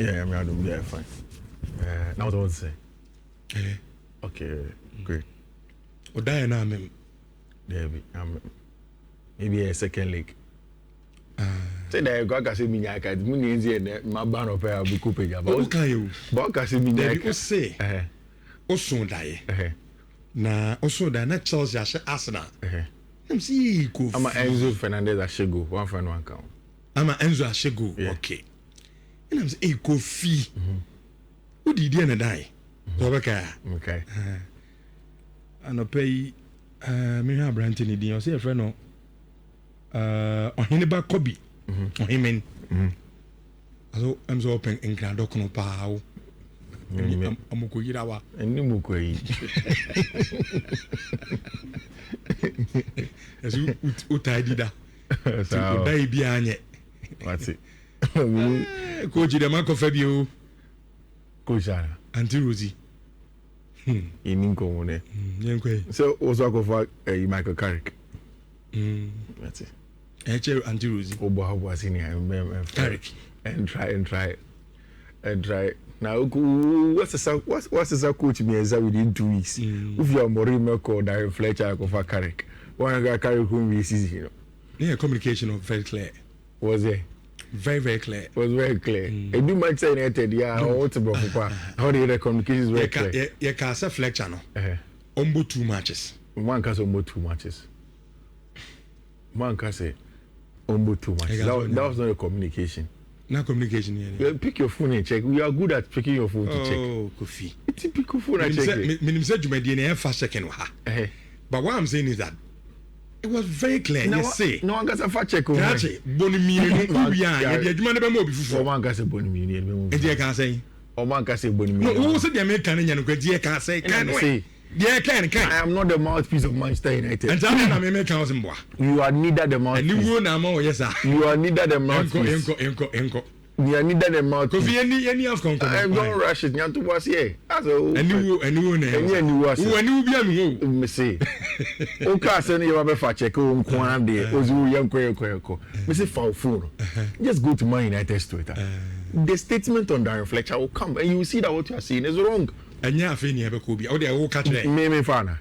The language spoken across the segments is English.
Yeah, I'm doing yeah, fine. Now what I want to say. Okay, great. Odaya na mem. David, maybe a second leg. Say that go ka say me nya ka mu ni nzi e ma ban up a bu ko page about. Kan you. Ba ka say me nya ka say. Osun daye. Na osun da na Chelsea a Arsenal. I'm see go. Ama Enzo Fernandez a shego, one friend one count. Ama Enzo a shego. Okay. And I'm say go fee. Who did you na die? Okay. And pay me have Branton in the say friend no on him ba Kobe on him in so I'm so open in grand dokono pa o amuko yirawa eni muko yi azu utadi da so dai bi anye what's it ko jide mako fabio ko jara anti Rosie Ininko one. So also go for Michael Carrick. That's it. Eche Anti Rosie. Obo habo senior Carrick. And try. Now what's the coach me within 2 weeks? If you are Morimo called Darren Fletcher go for Carrick. One guy Carrick who we see, you know. Yeah, communication of very clear. Was there? Very, very clear. It was very clear. And do Manchester United, what's about how the communication is very clear. You can say Fletcher no. Ombo 2 matches. One can say ombo 2 matches. One can say ombo 2 matches. That was not a communication. No communication here. Pick your phone and check. We are good at picking your phone to check. Oh, Kofi. It's typical phone and check. Minim said you made the first second. But what I'm saying is that it was very clear. No, say no one can say fact check. Bonimi, you never more before. One can say Bonimi. And you can say, or one can say Bonimi. No, who said the American and you can't say, yeah, can. I am not the mouthpiece of Manchester United. And tell me, I'm American. You are neither the mouthpiece. And you won't yes, sir. You are neither the mouthpiece. Enko. You are neither the mouthpiece. Because any AFCON. Don't rush it. You have to was here. And you was. When you be me say. Okay, send you have a check on Kwande. Ozu yanko. Me say foul phone. Just go to Man United's Twitter. The statement on Darren Fletcher will come and you will see that what you are saying is wrong. And you have any ever could be. Oh, they will catch it. Me fana.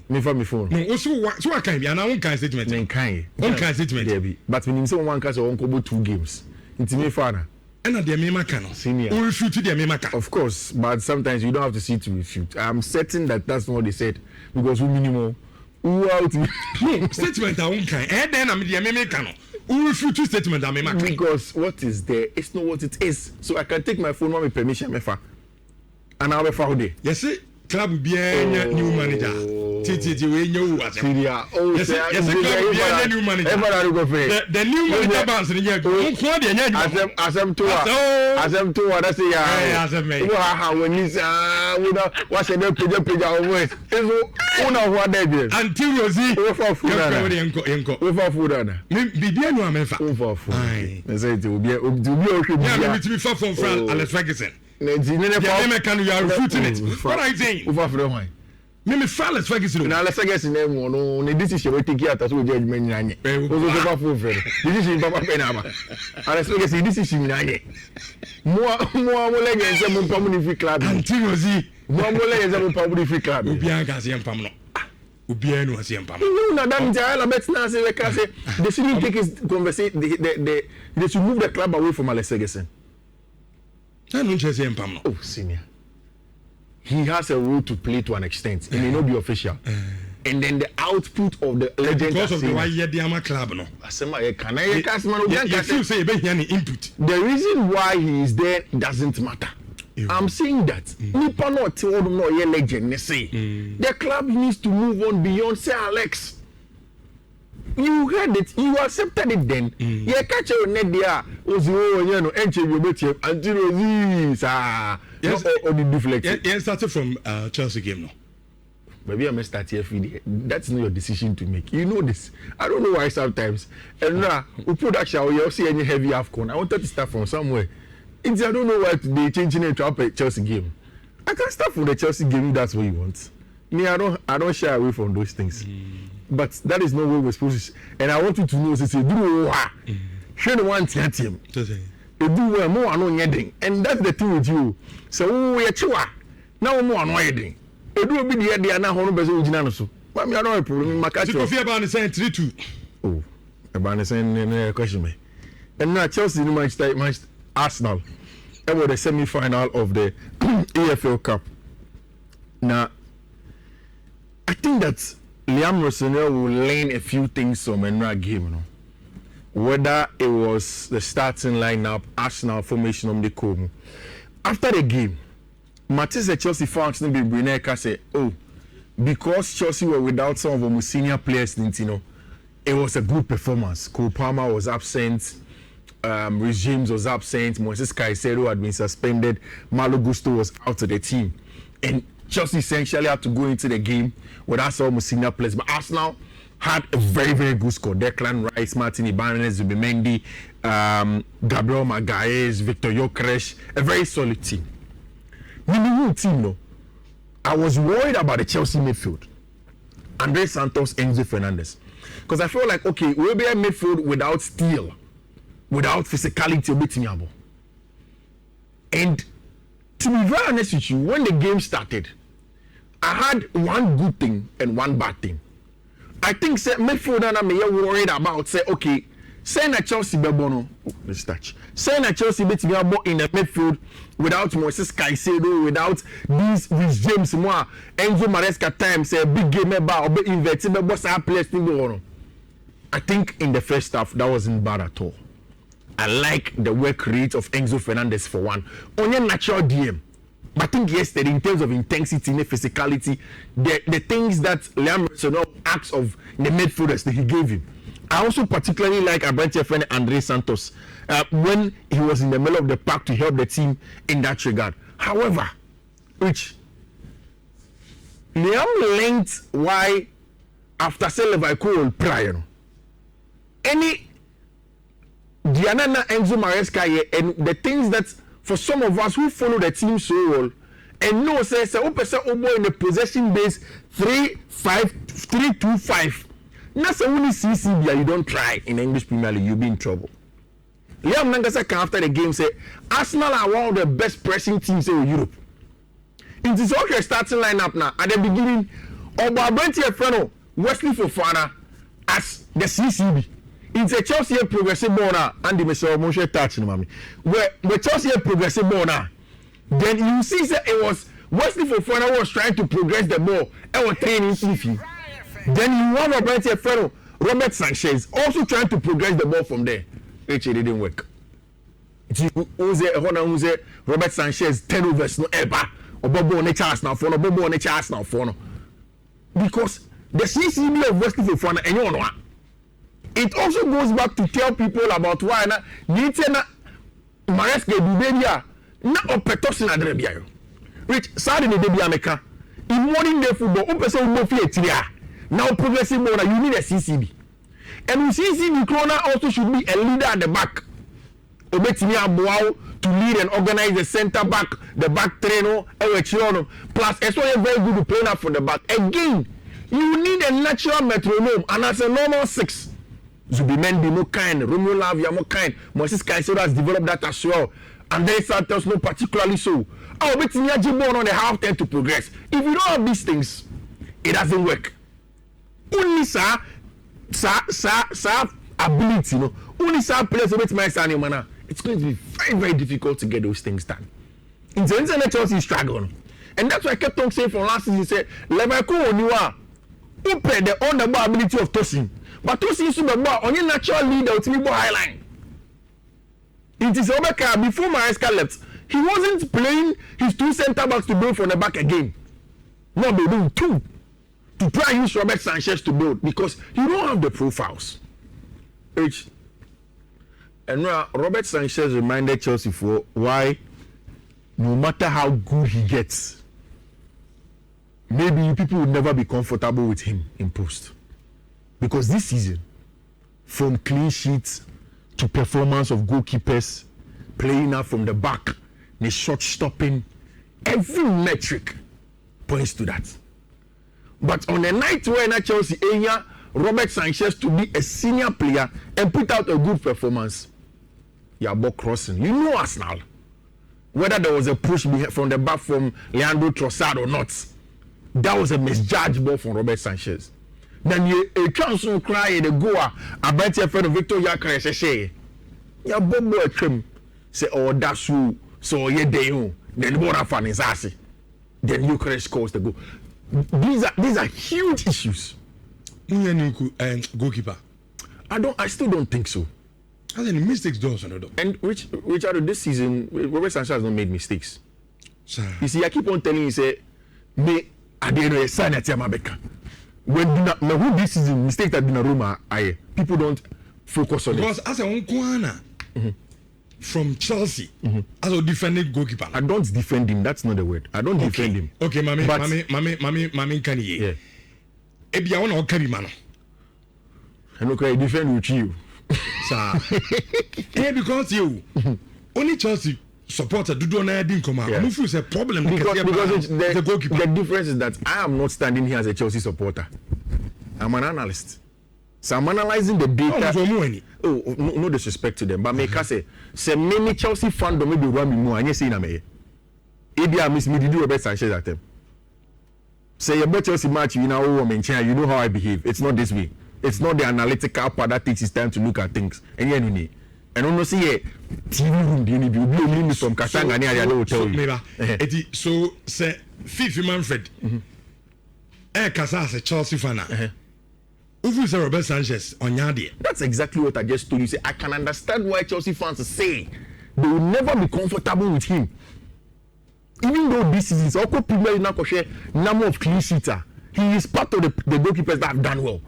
Me for me phone. No, so I can't be. And I won't kind statement. Men kind. One kind statement. But when you say one cast or one combo 2 games, it's me fana. And at the Mimaka, senior. Who refute to the Mimaka? Of course, but sometimes you don't have to see to refute. I'm certain that that's not what they said because we minimum. Who out? No statement. I won't kind. And then I'm the Mimaka. Who refute to statement? I Mimaka. Because what is there? It's not what it is. So I can take my phone with permission, mefa. And I'll be found there. Yes, club will be a new manager. Titi, we know what. Yes, club will be a new manager. The new manager bounce in the as I'm to what I say. As a man. When he's what's a page always. Una what they did. Until Rosie, for food. Bibiano Amefa. For food. I say to be okay. To be far from France, Alex Ferguson. You are refuting it. What are you saying? Over me Alex Ferguson. Now let's get in them no this is we take out as we judgment nyanye. Ozo for friend. This is papa penama. Alex Ferguson this is nyanye. Mo lege nse mo pam free club. Antinozi. Mo lege nse mo pam free club. Obi an ka se empam no. Obi an no se empam. You know that Nhyira bet na say we can say they shouldn't take his conversation they should move the club away from Alex Ferguson. I don't just say empam no. Oh senior. He has a role to play to an extent. It may not be official. And then the output of the legend. Because of the why you the club, no. The reason why he is there doesn't matter. I'm saying that. Legend. The club needs to move on beyond Sir Alex. You heard it, you accepted it then. You catch your net there. Yes, or the deflect. Yeah, started from Chelsea game no. Maybe I may start here. That's not your decision to make. You know this. I don't know why sometimes. And now, we production, you see any heavy AFCON. I wanted to start from somewhere. I don't know why they changing it to up a Chelsea game. I can start from the Chelsea game if that's what you want. Me, I don't shy away from those things. But that is not what we're supposed to. And I want you to know, say, do what? Share the one team. do well more ano yeding, and that's the thing with you. So we chiwa now more ano yeding. Edu obi de de na hono bezo ugina no so. Ma me no problem maka cho. Kofi aba ne say 3-2. Oh, aba ne say ne question me. And now Chelsea no Manchester Arsenal. It was the semi-final of the AFL Cup. Now, I think that Liam Rossonero will learn a few things from another game, you know. Whether it was the starting lineup, Arsenal formation on the Como. After the game, Matisse Chelsea fans be Bruneka say, oh, because Chelsea were without some of our senior players, you know, it was a good performance. Cole Palmer was absent. Rhys James was absent. Moises Caicedo had been suspended. Malo Gusto was out of the team. And Chelsea essentially had to go into the game without some senior players. But Arsenal had a very, very good score. Declan Rice, Martin Ibanez, Zubimendi, Gabriel Magalhaes, Victor Gyökeres. A very solid team. Winning team, no. I was worried about the Chelsea midfield. Andre Santos, Enzo Fernandez. Because I feel like, okay, we'll be a midfield without steel. Without physicality, obetinyabo. And to be very honest with you, when the game started, I had one good thing and one bad thing. I think say midfielder na me worried about say okay, say na Chelsea be bono, let's touch. Say na Chelsea betimiabo in the midfield without Moises Caicedo, without these Rhys James moi, Enzo Maresca time say big game eba or be inverted be boss our players thing be. I think in the first half that wasn't bad at all. I like the work rate of Enzo Fernandez for one. On your natural DM. But I think yesterday, in terms of intensity and physicality, the things that Liam Rossonero acts of the midfielders that he gave him. I also particularly like Abrante's friend Andre Santos when he was in the middle of the pack to help the team in that regard. However, which Liam learned why after Leverkusen prior, any Diana Enzo Maresca and the things that for some of us who follow the team so well and know say obo in the possession base 3-5-3-2-5. Now say only CCB you don't try in English Premier League, you'll be in trouble. Liam Nangasa after the game say Arsenal are one of the best pressing teams in Europe. It is okay starting lineup now at the beginning. Oba Brenti Efreno, Wesley Fofana as the CCB. It's a Chelsea progressive ball now, and the Mr. Moshe touch mommy. Where Chelsea progressive ball now, then you see that it was Wesley Fofana was trying to progress the ball and was training Fifi. Then you have a Brent fellow Robert Sanchez also trying to progress the ball from there, which it didn't work. Robert Sanchez 10 overs no ever or Bobo on a chance now for no Bobo on a chance now for no because the CCB of Wesley Fofana and you know. It also goes back to tell people about why na Nhyira Maresca Dubenia na opetosi na drebia. Which side ne debia meka. In modern day football, person who go fit here. Now progressive more you need a CCB. And CCB Krona also should be a leader at the back. Obetimi aboao to lead and organize the center back, the back trainer, plus it's also very good to play now for the back. Again, you need a natural metronome and as a normal 6. Zubimendi more kind, Romeo Lavia more kind, Moises Caicedo has developed that as well. And then Santos no particularly so. Oh, but you need on the half time to progress. If you don't have these things, it doesn't work. Only sa ability, you know. Only sa players with my son, man. It's going to be very, very difficult to get those things done. In the internet, Chelsea struggle, and that's why I kept on saying from last season. Said Leverkusen Oniwa, open the on the ball ability of Tosin. But Tosin is on your natural leader with me high line. It is Obeka before Maresca left. He wasn't playing his 2 center backs to build from the back again. No, they do 2 to try and use Robert Sanchez to build because you don't have the profiles. And Robert Sanchez reminded Chelsea for why no matter how good he gets, maybe people will never be comfortable with him in post. Because this season, from clean sheets to performance of goalkeepers, playing out from the back, the shot stopping, every metric points to that. But on a night when at Chelsea, Robert Sanchez to be a senior player and put out a good performance, your ball crossing. You know Arsenal. Whether there was a push from the back from Leandro Trossard or not, that was a misjudged ball from Robert Sanchez. Then a chance to cry the goal. I bet your friend Victor Gyökeres say, "Ya bobo a trim." Say, "Oh, that's who." So ye dey. Then the ball fan is assy. Then Gyökeres scores the goal. These are huge issues. Goalkeeper. I still don't think so. Has any mistakes done? And Richard, this season, Robert Sanchez has not made mistakes. Sir. You see, I keep on telling you, say, me, I didn't know a sign at Yamabeka. When who this season, mistakes that Donnarumma, people don't focus on because it. As a Nkwana from Chelsea, as a defending goalkeeper. I don't defend him. That's not the word. I don't defend him. Okay, mami, Kanye. Yeah. Ebi I want to carry man. And okay, defend with you. Sir. Yeah, because you only Chelsea supporter do not didn't come out. I feel it's a problem because the goalkeeper. The difference is that I am not standing here as a Chelsea supporter. I'm an analyst. So I'm analyzing the data. No disrespect to them, but make us say many Chelsea fans don't maybe run me more. And you say na me. Ebi I miss me did Robert Sanchez at them. Say about Chelsea match, you know how I behave. It's not this way. It's not the analytical part that takes its time to look at things. And you know, and don't see a TV room. You need me from Katanga. I will tell you. So say Fifi Manfred. Kasa as a Chelsea fan. Who is Robert Sanchez on Yadi? That's exactly what I just told you. Say I can understand why Chelsea fans say they will never be comfortable with him. Even though this is his number of clean sheets, he is part of the goalkeepers that have done well.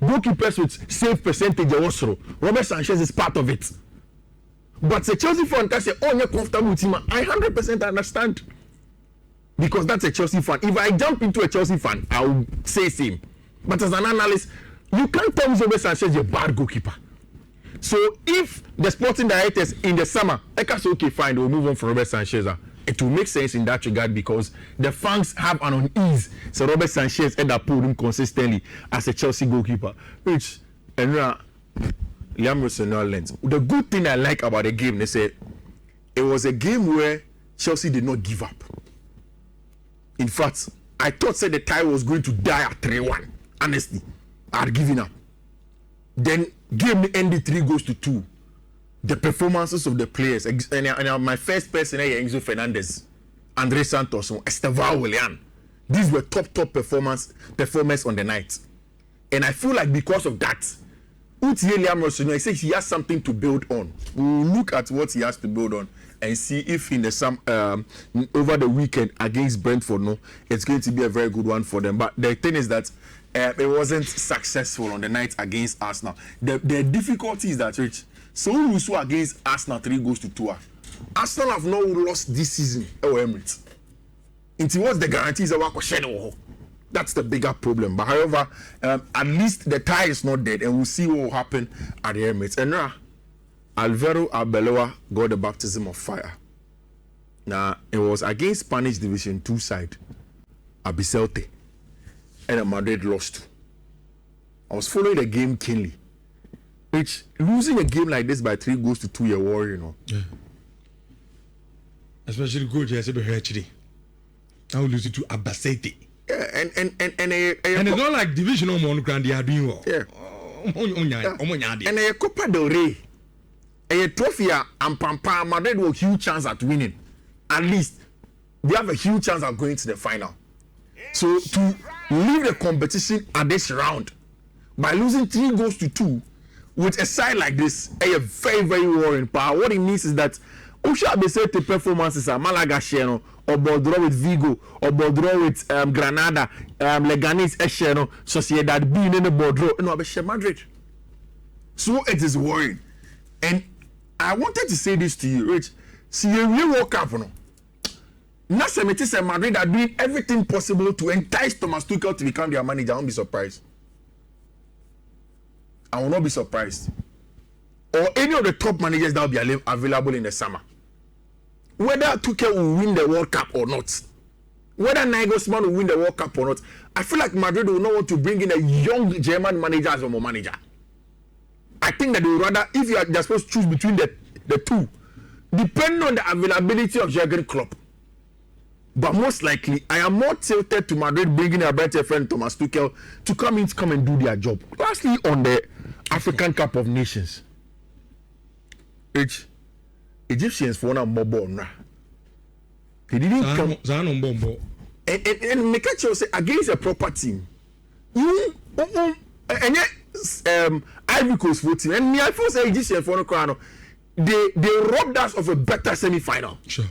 Goalkeepers with save percentage also. Robert Sanchez is part of it. But the Chelsea fan can say, "Oh, you're comfortable with him." I 100% understand because that's a Chelsea fan. If I jump into a Chelsea fan, I will say same. But as an analyst, you can't tell me Robert Sanchez is a bad goalkeeper. So if the sporting directors in the summer, I can say, okay, fine, we'll move on from Robert Sanchez. It will make sense in that regard because the fans have an unease. So Robert Sanchez ended up pulling consistently as a Chelsea goalkeeper, which Liam Rossonero lens. The good thing I like about the game, they said, it was a game where Chelsea did not give up. In fact, I thought the tie was going to die at 3-1. Honestly, I had given up. Then game ended 3-2. The performances of the players, and my first person here, Enzo Fernandez, Andre Santos, Estevao Willian. These were top performers on the night. And I feel like because of that, Liam Rossonero, he says he has something to build on. We'll look at what he has to build on and see if in the over the weekend against Brentford, it's going to be a very good one for them. But the thing is that it wasn't successful on the night against Arsenal. The difficulty is that, Rich, so we saw against Arsenal 3-2. Arsenal have not lost this season at Emirates. Until what's the guarantees that we're shadow? That's the bigger problem. But however, at least the tie is not dead, and we'll see what will happen at the Emirates. And now, Alvaro Arbeloa got the baptism of fire. Now, it was against Spanish Division 2 side, Abicelte, and Madrid lost. I was following the game keenly. Which losing a game like this by 3-2, you're worried, Yeah. Especially good, yes, actually. I will lose it to Abasete. Yeah, and it's not like division on one grand they are doing well. Yeah. And a Copa del Rey, a trophy and Pampa Madrid will huge chance at winning. At least they have a huge chance at going to the final. So to leave the competition at this round by losing 3-2 with a side like this, a very, very worrying power. What it means is that Abasete performances are Malaga Sheno, or Bordeaux with Vigo, or Bordeaux with Granada, Leganes Esheno, Sociedad being in the Bordeaux, Abashe Madrid. So it is worrying. And I wanted to say this to you, Rich. See, you woke up, Nasemetis and Madrid are doing everything possible to entice Thomas Tuchel to become their manager. I won't be surprised. I will not be surprised. Or any of the top managers that will be available in the summer. Whether Tuchel will win the World Cup or not, whether Nagelsmann will win the World Cup or not, I feel like Madrid will not want to bring in a young German manager as a manager. I think that they would rather, if they're supposed to choose between the the two, depending on the availability of Jurgen Klopp. But most likely, I am more tilted to Madrid bringing a better friend Thomas Tuchel to come and do their job. Lastly, on the African Cup of Nations, Egyptians for one more born. They didn't come. And Mekacho say against a proper team. You and yet Ivory Coast voting and me I feel say Egyptians for no crown. They robbed us of a better semi-final. Sure.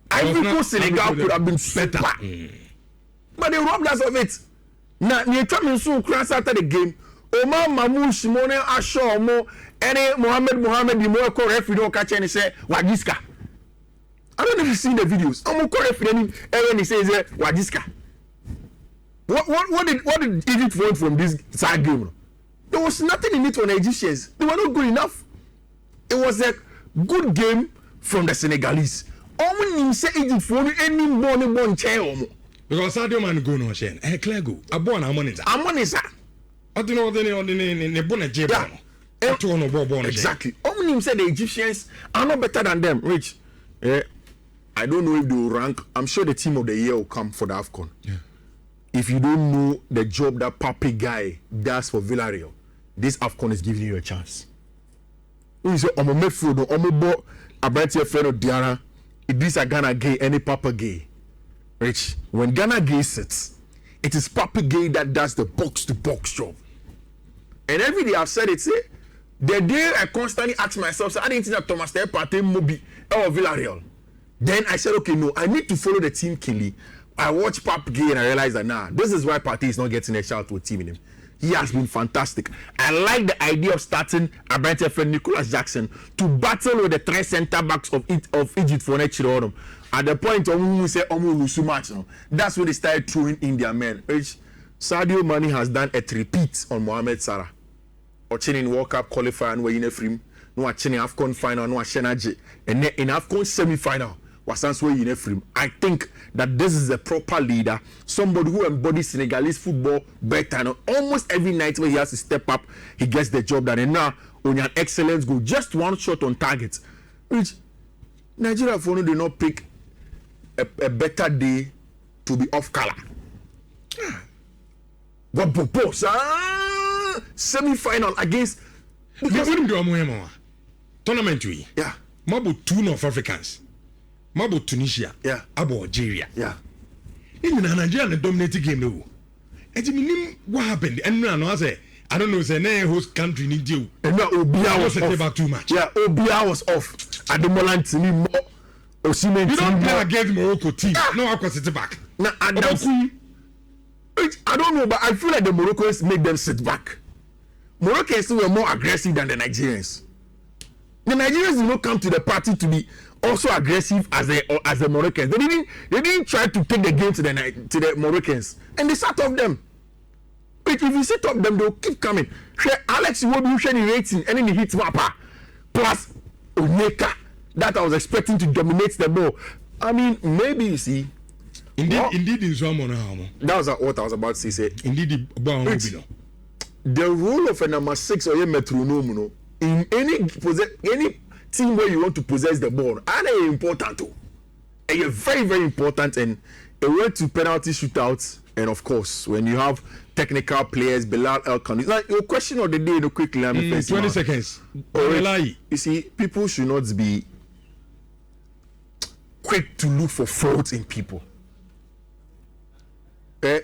Ivory Coast Senegal could have been better. But they robbed us of it. Now, you come in soon, crash after the game. Omar Mamouche, Simone Asho, Mo, and Mohammed, the more correct, we don't catch any say, Wajiska. I don't know if you've seen the videos. I'm more correct, and he says, Wajiska. What did Egypt want from this side game? There was nothing in it for the Egyptians. They were not good enough. It was a good game from the Senegalese. Say Egypt for any born chair. Because Sadio Man go no share. Clear go. A born Amonisa. Amonisa. I don't know the bonnet jeb. Exactly. Omnim said the Egyptians are not better than them. Rich. I don't know if they will rank. I'm sure the team of the year will come for the AFCON. Yeah. If you don't know the job that Pape guy does for Villarreal, this AFCON is giving you a chance. When say I'm a midfielder, I'm a ball, I bet your friend Diarra. It is a Ghana gay, any Papa gay. Rich, when Ghana gay sits, it is Papa gay that does the box to box job. And every day I've said it, say, the day I constantly ask myself, so I didn't think that Thomas Day Partey Mobi or Villarreal. Then I said, okay, no, I need to follow the team keenly. I watch Papa gay and I realized that this is why Partey is not getting a shout to a team in him. He has been fantastic. I like the idea of starting a better friend Nicholas Jackson to battle with the three centre backs of Egypt for next year. At the point when we say lose match, that's when they started throwing in their men. Which Sadio Mane has done a repeat on Mohamed Salah. In World Cup qualifier and we're in a frame. No, AFCON final, no, and in AFCON semi-final. I think that this is a proper leader, somebody who embodies Senegalese football better. And almost every night when he has to step up, he gets the job done. And now, on an excellent goal, just one shot on target, which Nigeria for did not pick a better day to be off color. What propose? Semi-final against. Tournament, yeah. Mabu 2 North Africans. Mabo Tunisia, yeah. Abo Algeria, yeah. In Nigeria, dominated game though. And what happened? And now I say, I don't know, say no host country need you. And now Obia was off. About too much. Yeah, Obia was off. At the moment, more Osimhen. You don't play against Morocco team. Yeah. No, I can sit back. Now, I don't know, but I feel like the Moroccans make them sit back. Moroccans were more aggressive than the Nigerians. The Nigerians did not come to the party to be also aggressive as the Moroccans. They didn't try to take the game to the Moroccans, and they sat off them. But if you sit off them, they'll keep coming. Alex Iwobi usually rating and then he hits Mapa plus Onyeka that I was expecting to dominate the ball. I mean, maybe you see. Indeed, in some that was what I was about to say. Indeed, the role of a number 6 or a metronome, in any team where you want to possess the ball, and it's important too. And you're very, very important. And it went to penalty shootouts, and of course, when you have technical players, Bilal El-Khan. It's like your question of the day, quickly. 20 seconds. You see, people should not be quick to look for faults in people.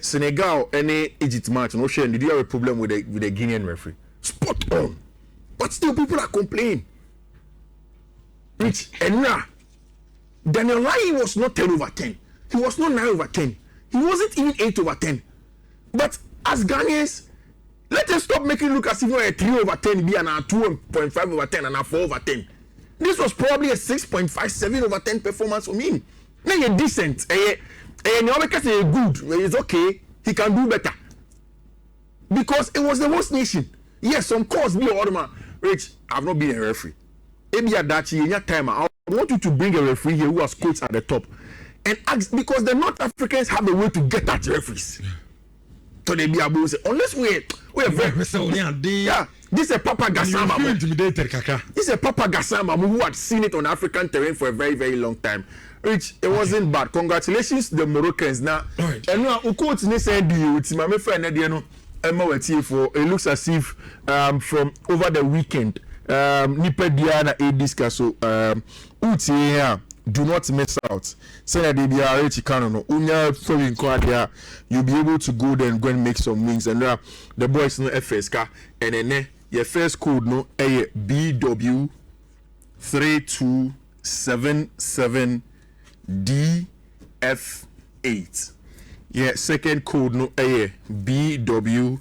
Senegal, any Egypt match, no shame. Did you have a problem with the Guinean referee? Spot on. But still, people are complaining. And now, Daniel Lai was not 10 over 10. He was not 9 over 10. He wasn't even 8 over 10. But as Ghanaians, let us stop making it look as if we were a 3 over 10, be an 2.5 over 10, and a 4 over 10. This was probably a 6.5, 7 over 10 performance for me. Now you're decent. And you're good. It's okay. He can do better. Because it was the host nation. Yes, some course be order. Rich, I've not been a referee. Maybe at that in your time, I want you to bring a referee here who has coached at the top. And ask, because the North Africans have a way to get at referees. So they be able to say, unless we're very, yeah, This is a Papa Gassama. You intimidated, Kaka. This is a Papa Gassama who had seen it on African terrain for a very, very long time. Which it wasn't bad. Congratulations to the Moroccans. Now, and now, Ukot ne said you with my friend Ediano, it looks as if from over the weekend, Nipe Diana a discuss so Uti do not miss out. Say that they are rich canon. Unya flowing quadia, you'll be able to go there and go and make some wings. And the boys no FSK and then your first code no a BW 3277 DF8. Yeah, second code no a BW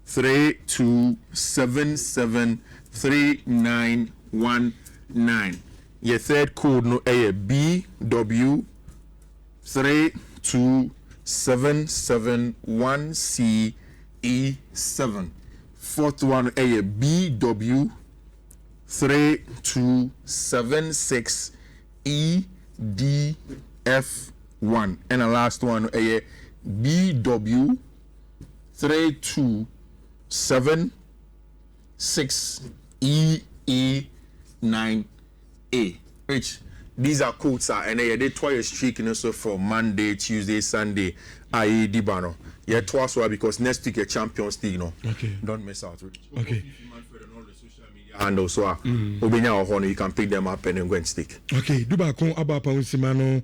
32773919. Your third code no a BW 32771CE7. Fourth one a BW 3276EDF1. And the last one a BW 3276EE9A. Which these are codes and they twice streak also for Monday, Tuesday, Sunday. I Dibano. Yeah, twice why because next week a Champions League, no. Okay. Don't miss out. Okay. Fifi Manfred and all the social media handles, so you can pick them up and then go and stick. Okay. Duba kon aba pa unsimano.